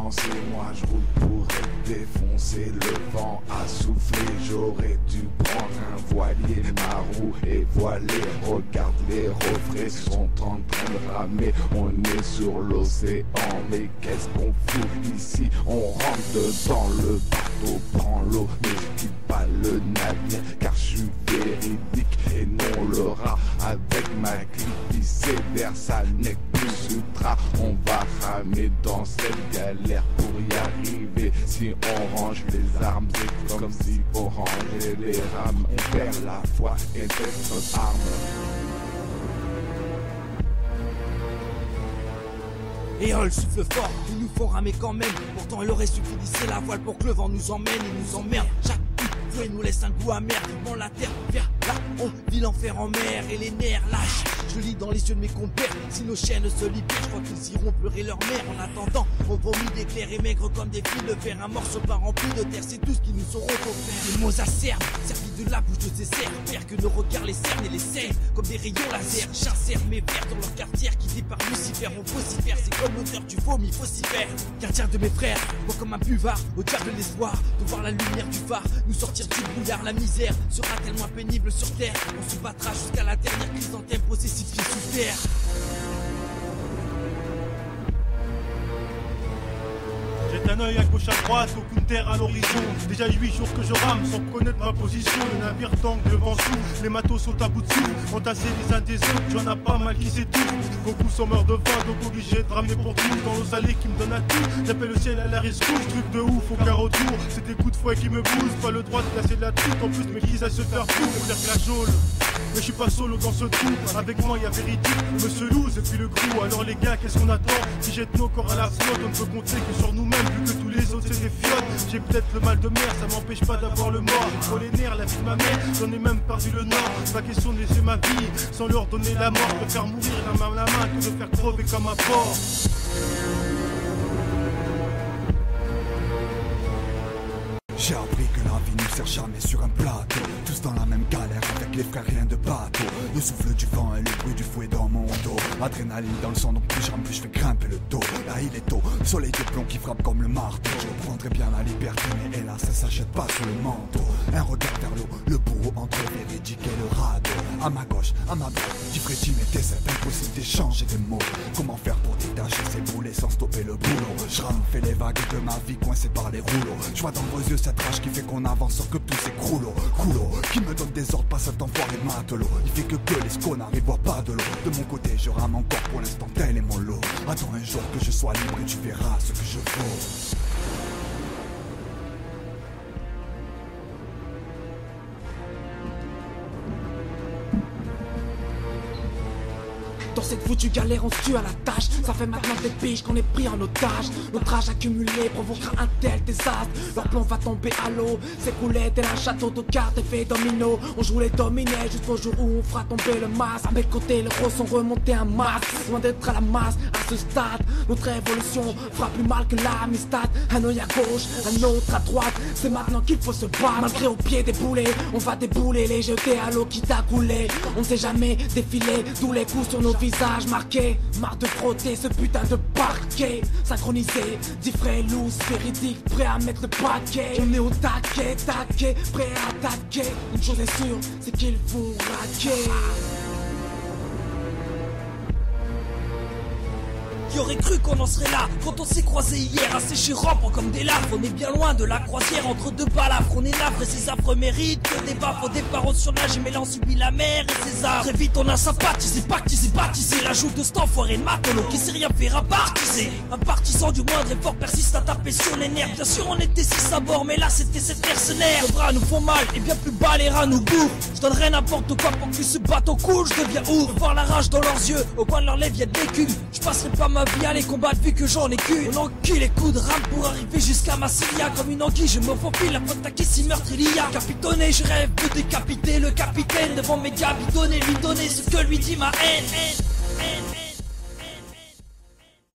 avancer, moi je roule pour être défoncé. Le vent a soufflé, j'aurais dû prendre un voilier. Ma roue est voilée, regarde les refrains sont en train de ramer. On est sur l'océan, mais qu'est-ce qu'on fout ici? On rentre dedans, le bateau prend l'eau, mais je quitte pas le navire car je suis véridique et non le rat. Avec ma clip vissée vers sa neck plus ultra, on va ramer dans cette galère pour y arriver. Si on range les armes, c'est comme si on rangeait les rames. On perd la foi et c'est notre arme. Et oh, le souffle fort, il nous faut ramer quand même. Pourtant il aurait suffi d'hisser la voile pour que le vent nous emmène. Il nous emmerde, chaque coup et nous laisse un goût amer. Vivement la terre, vers là, on vit l'enfer en mer. Et les nerfs lâchent, je lis dans les yeux de mes compères. Si nos chaînes se libèrent, je crois qu'ils iront pleurer leur mère. En attendant, on vomit des clairs et maigres comme des fils de fer. Un morceau pas rempli de terre, c'est tout ce qui nous sauront offerts. Des mots acerbes, servis de la bouche de ces cerbères. Que nos regards les cernent et les saignent comme des rayons laser. J'insère mes vers dans leur quartier qui départ Lucifer. On faut s'y faire, c'est comme l'odeur du vomi, faut s'y faire. Gardien de mes frères, moi comme un buvard, au diable de l'espoir de voir la lumière du phare nous sortir du brouillard. La misère sera-t-elle moins pénible sur terre? On se battra jusqu'à la dernière chrysanthème posée 6 pieds sous terre. J'ai un œil à gauche à droite, aucune terre à l'horizon. Déjà 8 jours que je rame sans connaître ma position. Le navire tangue, le vent sous, les matos sont à bout de souffle. Entassés les uns des autres, j'en ai pas mal qui s'étouffent. Beaucoup sont morts de faim, donc obligés de ramer pour tous. Dans l'eau salée qui me donne à tout, j'appelle le ciel à la rescousse. Truc de ouf, aucun retour, c'est des coups de fouet qui me boostent. Pas le droit de casser de la truc, en plus mes guises à se faire foutre. On dire que la geôle. Mais je suis pas solo dans ce trou, avec moi y'a vérité, Monsieur Loose et puis le crew. Alors les gars, qu'est-ce qu'on attend? Si jette nos corps à la flotte, on ne peut compter que sur nous-mêmes, vu que tous les autres c'est des fiottes. J'ai peut-être le mal de mer, ça m'empêche pas d'avoir le mort. J'ai trop les nerfs, la vie de ma mère, j'en ai même perdu le nord. Pas question de laisser ma vie sans leur donner la mort. De faire mourir la main que de faire crever comme un porc. J'ai appris que la vie ne sert jamais sur un plateau. Tous dans la même galère avec les frères, rien de bateau. Le souffle du vent et le bruit du fouet dans mon dos. Adrénaline dans le sang, donc plus je rame, plus je fais grimper le dos. Là il est tôt, soleil de plomb qui frappe comme le marteau. Je prendrais bien la liberté, mais hélas ça s'achète pas sous le manteau. Un regard vers l'eau, le bourreau entre le véridique et le radeau. À ma gauche, à ma droite, du frétime était cette impossible d'échanger des mots. Comment faire pour détacher ces boulets sans stopper le boulot? Je rame, fais les vagues de ma vie coincée par les rouleaux. Je vois dans vos yeux cette rage qui fait qu'on avance sans que tous ces croulots. Qui me donne des ordres, pas cet enfoiré de matelot. Il fait que les scones arrivent, voient pas de l'eau. De mon côté je rame encore pour l'instant, tel est mon lot. Attends un jour que je sois libre et tu verras ce que je vaux. Dans cette foutue galère on se tue à la tâche. Ça fait maintenant des piges qu'on est pris en otage. Notre âge accumulé provoquera un tel désastre. Leur plan va tomber à l'eau, s'écouler tel un château de cartes effet domino. On joue les dominés jusqu'au jour où on fera tomber le masque. À mes côtés les gros sont remontés un masque. Loin d'être à la masse à ce stade. Notre évolution fera plus mal que l'amistad. Un œil à gauche, un autre à droite. C'est maintenant qu'il faut se battre. Malgré au pied des boulets, on va débouler, les jeter à l'eau qui t'a coulé. On ne sait jamais défiler, d'où les coups sur nos visage marqué, marre de frotter ce putain de parquet. Synchronisé, dit frais, loose, véridique, prêt à mettre le paquet. On est au taquet, prêt à attaquer. Une chose est sûre, c'est qu'il faut raquer. Qui aurait cru qu'on en serait là quand on s'est croisés hier, asséchés rampant comme des larves. On est bien loin de la croisière entre deux balafres. On est navré, ces affreux méritent que des baffes. Au départ on surnage mais là on subit la mer et ses arbres. Très vite on a sympathisé, pactisé, baptisé l'ajout de cet enfoiré de matelot qui sait rien faire à partiser. Un partisan du moindre effort persiste à taper sur les nerfs. Bien sûr on était 6 à bord mais là c'était 7 mercenaires. Les bras nous font mal et bien plus bas les rats nous bouffent. Je donnerais n'importe quoi pour que ce bateau coule. Je deviens ouf, voir la rage dans leurs yeux. Au coin de leurs lèvres y'a des culs. Je passerai pas ma vie à les combattre vu que j'en ai qu'une. On encule les coups de rame pour arriver jusqu'à Massilia. Comme une anguille je me faufile la faute taquer si meurtre il y a. Capitonné je rêve de décapiter le capitaine devant mes gars bidonnés. Lui donner ce que lui dit ma haine.